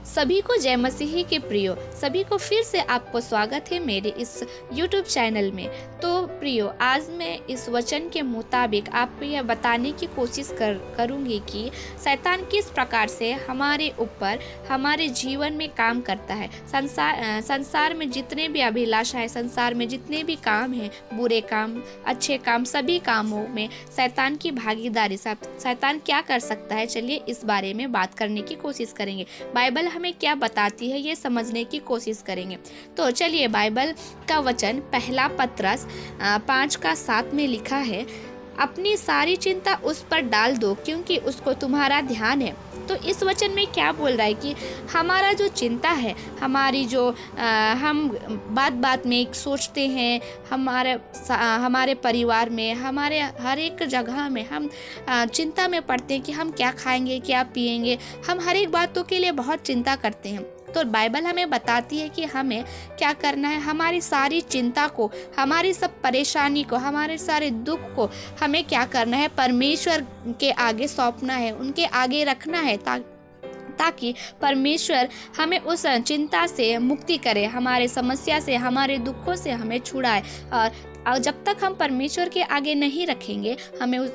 सभी को जय मसीही के प्रियो, सभी को फिर से आपको स्वागत है मेरे इस YouTube चैनल में। तो प्रियो, आज मैं इस वचन के मुताबिक आपको यह बताने की कोशिश करूँगी कि शैतान किस प्रकार से हमारे ऊपर हमारे जीवन में काम करता है। संसार में जितने भी अभिलाषा है, संसार में जितने भी काम हैं, बुरे काम, अच्छे काम, सभी कामों में शैतान की भागीदारी, शैतान क्या कर सकता है, चलिए इस बारे में बात करने की कोशिश करेंगे। बाइबल हमें क्या बताती है ये समझने की कोशिश करेंगे। तो चलिए, बाइबल का वचन पहला पतरस 5:7 में लिखा है, अपनी सारी चिंता उस पर डाल दो क्योंकि उसको तुम्हारा ध्यान है। तो इस वचन में क्या बोल रहा है कि हमारा जो चिंता है, हमारी जो हम बात बात में सोचते हैं, हमारे परिवार में, हमारे हर एक जगह में हम चिंता में पड़ते हैं कि हम क्या खाएंगे, क्या पिएंगे। हम हर एक बातों के लिए बहुत चिंता करते हैं। तो बाइबल हमें बताती है कि हमें क्या करना है। हमारी सारी चिंता को, हमारी सब परेशानी को, हमारे सारे दुख को हमें क्या करना है, परमेश्वर के आगे सौंपना है, उनके आगे रखना है, ताकि परमेश्वर हमें उस चिंता से मुक्ति करे, हमारे समस्या से, हमारे दुखों से हमें छुड़ाए। और जब तक हम परमेश्वर के आगे नहीं रखेंगे,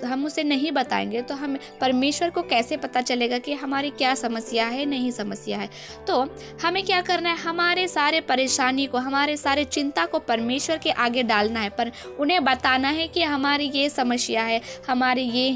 हम उसे नहीं बताएंगे, तो हमें परमेश्वर को कैसे पता चलेगा कि हमारी क्या समस्या है, नहीं समस्या है। तो हमें क्या करना है, हमारे सारे परेशानी को, हमारे सारे चिंता को परमेश्वर के आगे डालना है, पर उन्हें बताना है कि हमारी ये समस्या है, हमारे ये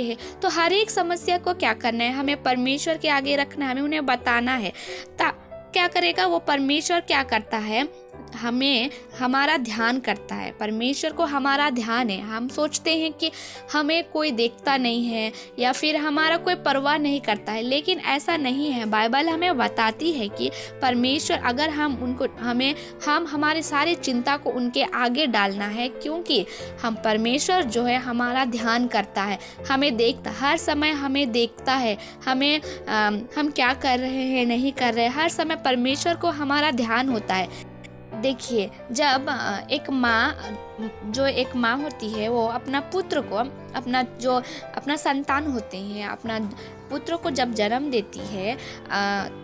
है। तो हर एक समस्या को क्या करना है, हमें परमेश्वर के आगे रखना है, हमें उन्हें बताना है। क्या करेगा वो? परमेश्वर क्या करता है, हमें हमारा ध्यान करता है। परमेश्वर को हमारा ध्यान है। हम सोचते हैं कि हमें कोई देखता नहीं है या फिर हमारा कोई परवाह नहीं करता है, लेकिन ऐसा नहीं है। बाइबल हमें बताती है कि परमेश्वर, अगर हम हमारे सारी चिंता को उनके आगे डालना है, क्योंकि हम परमेश्वर जो है हमारा ध्यान करता है, हमें देखता, हर समय हमें देखता है, हम क्या कर रहे हैं, नहीं कर रहे, हर समय परमेश्वर को हमारा ध्यान होता है। देखिए, जब एक माँ होती है, वो अपना पुत्र को, अपना संतान होते हैं, अपना पुत्र को जब जन्म देती है,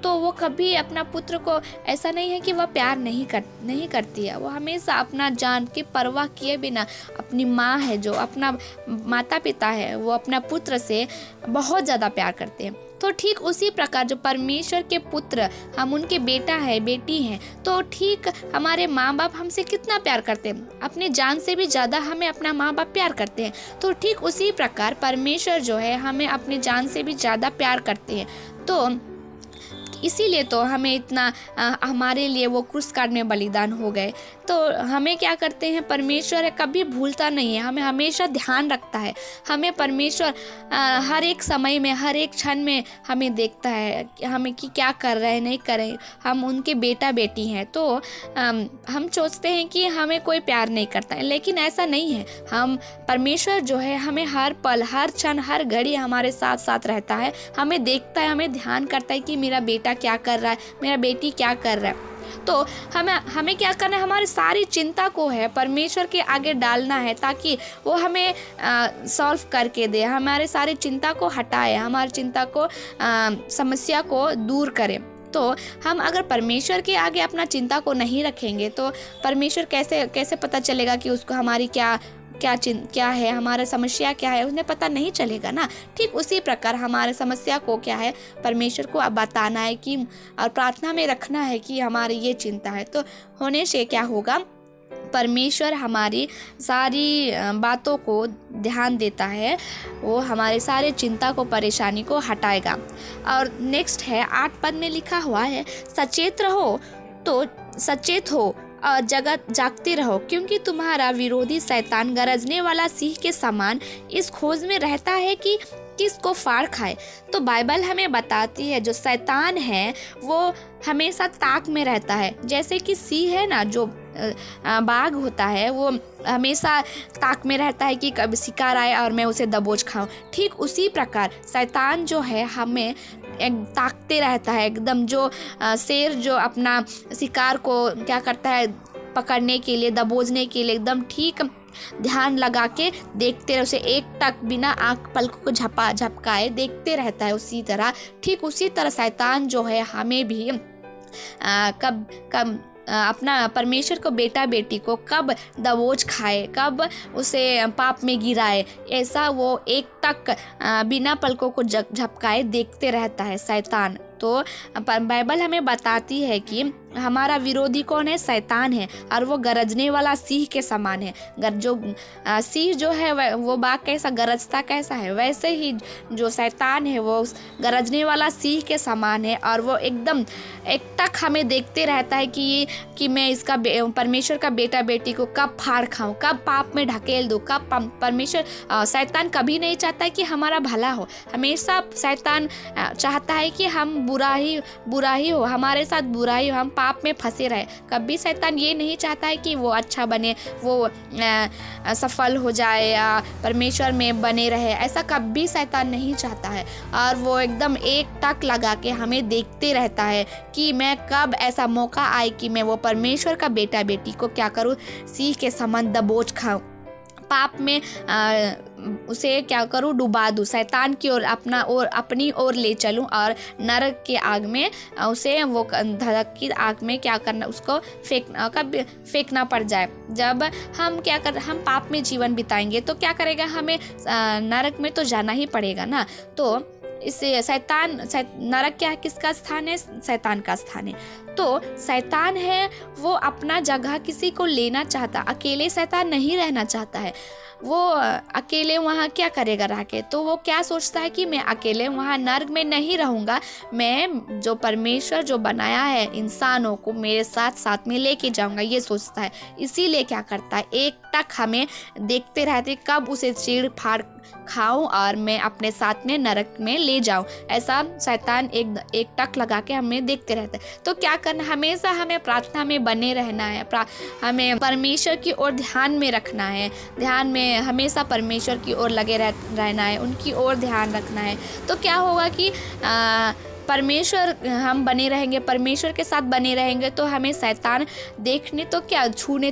तो वो कभी अपना पुत्र को ऐसा नहीं है कि वह प्यार नहीं करती है। वो हमेशा अपना जान की परवाह किए बिना, अपनी माँ है, जो अपना माता पिता है, वो अपना पुत्र से बहुत ज़्यादा प्यार करते हैं। तो ठीक उसी प्रकार जो परमेश्वर के पुत्र, हम उनके बेटा है, बेटी हैं, तो ठीक हमारे माँ बाप हमसे कितना प्यार करते हैं, अपने जान से भी ज़्यादा हमें अपना माँ बाप प्यार करते हैं। तो ठीक उसी प्रकार परमेश्वर जो है हमें अपने जान से भी ज़्यादा प्यार करते हैं। तो इसीलिए तो हमें इतना, हमारे लिए वो क्रूस काट में बलिदान हो गए। तो हमें क्या करते हैं, परमेश्वर है कभी भूलता नहीं है, हमें हमेशा ध्यान रखता है। हमें परमेश्वर हर एक समय में, हर एक क्षण में हमें देखता है कि हमें कि क्या कर रहे हैं, नहीं कर रहे। हम उनके बेटा बेटी हैं। तो हम सोचते हैं कि हमें कोई प्यार नहीं करता है, लेकिन ऐसा नहीं है। परमेश्वर जो है हमें हर पल, हर क्षण, हर घड़ी हमारे साथ साथ रहता है, हमें देखता है, हमें ध्यान करता है कि मेरा बेटा क्या कर रहा है, मेरा बेटी क्या कर रहा है। तो हमें क्या करना है, हमारी सारी चिंता को है परमेश्वर के आगे डालना है, ताकि वो हमें सॉल्व करके दे, हमारे सारी चिंता को हटाए, हमारी चिंता को, समस्या को दूर करे। तो हम अगर परमेश्वर के आगे अपना चिंता को नहीं रखेंगे, तो परमेश्वर कैसे पता चलेगा कि उसको हमारी क्या है, हमारा समस्या क्या है, उन्हें पता नहीं चलेगा ना। ठीक उसी प्रकार हमारे समस्या को क्या है, परमेश्वर को अब बताना है कि, और प्रार्थना में रखना है कि हमारी ये चिंता है। तो होने से क्या होगा, परमेश्वर हमारी सारी बातों को ध्यान देता है, वो हमारे सारे चिंता को, परेशानी को हटाएगा। और नेक्स्ट है 8 पद में लिखा हुआ है, सचेत रहो, तो सचेत हो और जागते रहो, क्योंकि तुम्हारा विरोधी शैतान गरजने वाला सिंह के समान इस खोज में रहता है कि किसको फाड़ खाए। तो बाइबल हमें बताती है जो शैतान है वो हमेशा ताक में रहता है। जैसे कि सिंह है ना, जो बाघ होता है, वो हमेशा ताक में रहता है कि कब शिकार आए और मैं उसे दबोच खाऊं। ठीक उसी प्रकार शैतान जो है हमें ताकते रहता है, एकदम जो शेर जो अपना शिकार को क्या करता है, पकड़ने के लिए, दबोचने के लिए एकदम ठीक ध्यान लगा के देखते रहे, उसे एक टक बिना आँख पलकों को झपकाए देखते रहता है। उसी तरह ठीक उसी तरह शैतान जो है हमें भी कब कब अपना परमेश्वर को बेटा बेटी को कब दबोच खाए, कब उसे पाप में गिराए, ऐसा वो एक टक बिना पलकों को झपकाए देखते रहता है शैतान। तो बाइबल हमें बताती है कि हमारा विरोधी कौन है? शैतान है, और वो गरजने वाला सिंह के समान है। जो सिंह जो है वो बाघ कैसा गरजता कैसा है, वैसे ही जो शैतान है वो गरजने वाला सिंह के समान है, और वो एकदम एकटक हमें देखते रहता है कि मैं इसका परमेश्वर का बेटा बेटी को कब फाड़ खाऊं, कब पाप में ढकेल दूं, कब परमेश्वर शैतान कभी नहीं चाहता है कि हमारा भला हो। हमेशा शैतान चाहता है कि हम बुरा ही हो, हमारे साथ बुरा ही हो, हम पाप में फंसे रहे। कभी शैतान ये नहीं चाहता है कि वो अच्छा बने, वो सफल हो जाए या परमेश्वर में बने रहे, ऐसा कभी शैतान नहीं चाहता है। और वो एकदम एक टक लगा के हमें देखते रहता है कि मैं कब ऐसा मौका आए कि मैं वो परमेश्वर का बेटा बेटी को क्या करूँ, सिंह के समान दबोच खाऊं, पाप में उसे क्या करूं, डुबा दूं, शैतान की ओर अपनी ओर ले चलूं, और नरक के आग में उसे वो धड़क की आग में क्या करना, उसको फेंकना पड़ जाए। जब हम पाप में जीवन बिताएंगे तो क्या करेगा, हमें नरक में तो जाना ही पड़ेगा ना। तो इससे नरक क्या है, किसका स्थान है? शैतान का स्थान है। तो शैतान है वो अपना जगह किसी को लेना चाहता, अकेले शैतान नहीं रहना चाहता है। वो अकेले वहाँ क्या करेगा रह के? तो वो क्या सोचता है कि मैं अकेले वहाँ नर्क में नहीं रहूँगा, मैं जो परमेश्वर जो बनाया है इंसानों को मेरे साथ में लेके जाऊँगा, ये सोचता है। इसीलिए क्या करता है, एक टक हमें देखते रहते कब उसे चीड़ फाड़ खाऊं और मैं अपने साथ में नरक में ले जाऊं, ऐसा शैतान एक टक लगा के हमें देखते रहता है। तो क्या करना, हमेशा हमें प्रार्थना में बने रहना है, हमें परमेश्वर की ओर ध्यान में रखना है, ध्यान में हमेशा परमेश्वर की ओर लगे रहना है, उनकी ओर ध्यान रखना है। तो क्या होगा कि परमेश्वर हम बने रहेंगे, परमेश्वर के साथ बने रहेंगे, तो हमें शैतान देखने तो क्या छूने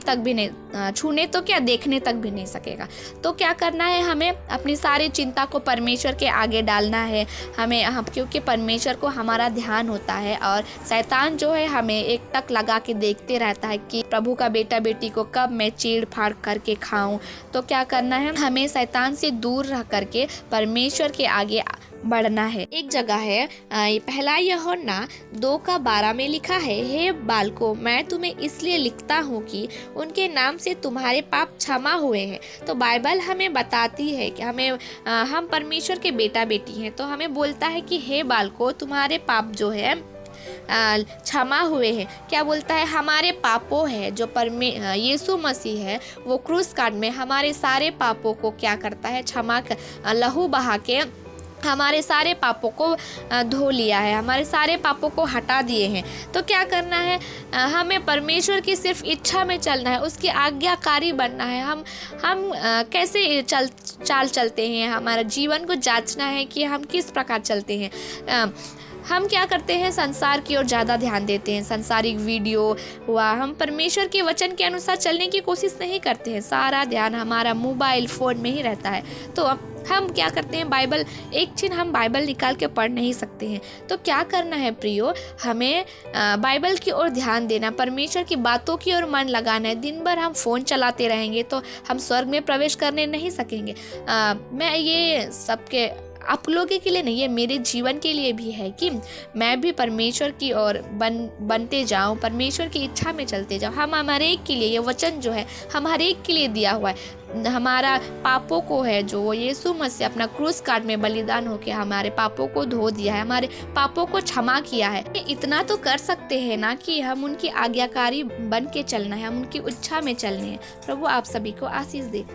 तो क्या देखने तक भी नहीं सकेगा। तो क्या करना है, हमें अपनी सारी चिंता को परमेश्वर के आगे डालना है। क्योंकि परमेश्वर को हमारा ध्यान होता है, और शैतान जो है हमें एक टक लगा के देखते रहता है कि प्रभु का बेटा बेटी को कब मैं चीड़ फाड़ करके खाऊं। तो क्या करना है, हमें शैतान से दूर रह करके परमेश्वर के आगे बढ़ना है। एक जगह है पहला यूहन्ना 2:12 में लिखा है, हे बालकों, मैं तुम्हें इसलिए लिखता हूँ कि उनके नाम से तुम्हारे पाप क्षमा हुए हैं। तो बाइबल हमें बताती है कि हम परमेश्वर के बेटा बेटी हैं, तो हमें बोलता है कि हे बालकों, तुम्हारे पाप जो है क्षमा हुए हैं। क्या बोलता है, हमारे पापों है जो यीशु मसीह है वो क्रूस काट में हमारे सारे पापों को क्या करता है, क्षमा लहू बहा के हमारे सारे पापों को धो लिया है, हमारे सारे पापों को हटा दिए हैं। तो क्या करना है, हमें परमेश्वर की सिर्फ इच्छा में चलना है, उसकी आज्ञाकारी बनना है। हम कैसे चाल चलते हैं, हमारा जीवन को जांचना है कि हम किस प्रकार चलते हैं। हम क्या करते हैं, संसार की ओर ज़्यादा ध्यान देते हैं, सांसारिक वीडियो हुआ, हम परमेश्वर के वचन के अनुसार चलने की कोशिश नहीं करते हैं, सारा ध्यान हमारा मोबाइल फ़ोन में ही रहता है। तो हम क्या करते हैं, हम बाइबल निकाल के पढ़ नहीं सकते हैं। तो क्या करना है प्रियो, हमें बाइबल की ओर ध्यान देना, परमेश्वर की बातों की ओर मन लगाना है। दिन भर हम फ़ोन चलाते रहेंगे तो हम स्वर्ग में प्रवेश करने नहीं सकेंगे। मैं ये सबके आप लोगों के लिए नहीं है, मेरे जीवन के लिए भी है कि मैं भी परमेश्वर की ओर बनते जाऊं, परमेश्वर की इच्छा में चलते जाऊं। हम हमारे एक के लिए, ये वचन जो है हम हर एक के लिए दिया हुआ है। हमारा पापों को है जो यीशु मसीह अपना क्रूस काट में बलिदान होकर हमारे पापों को धो दिया है, हमारे पापों को क्षमा किया है। इतना तो कर सकते हैं ना कि हम उनकी आज्ञाकारी बन के चलना है, हम उनकी इच्छा में चलने हैं। प्रभु आप सभी को आशीष दे।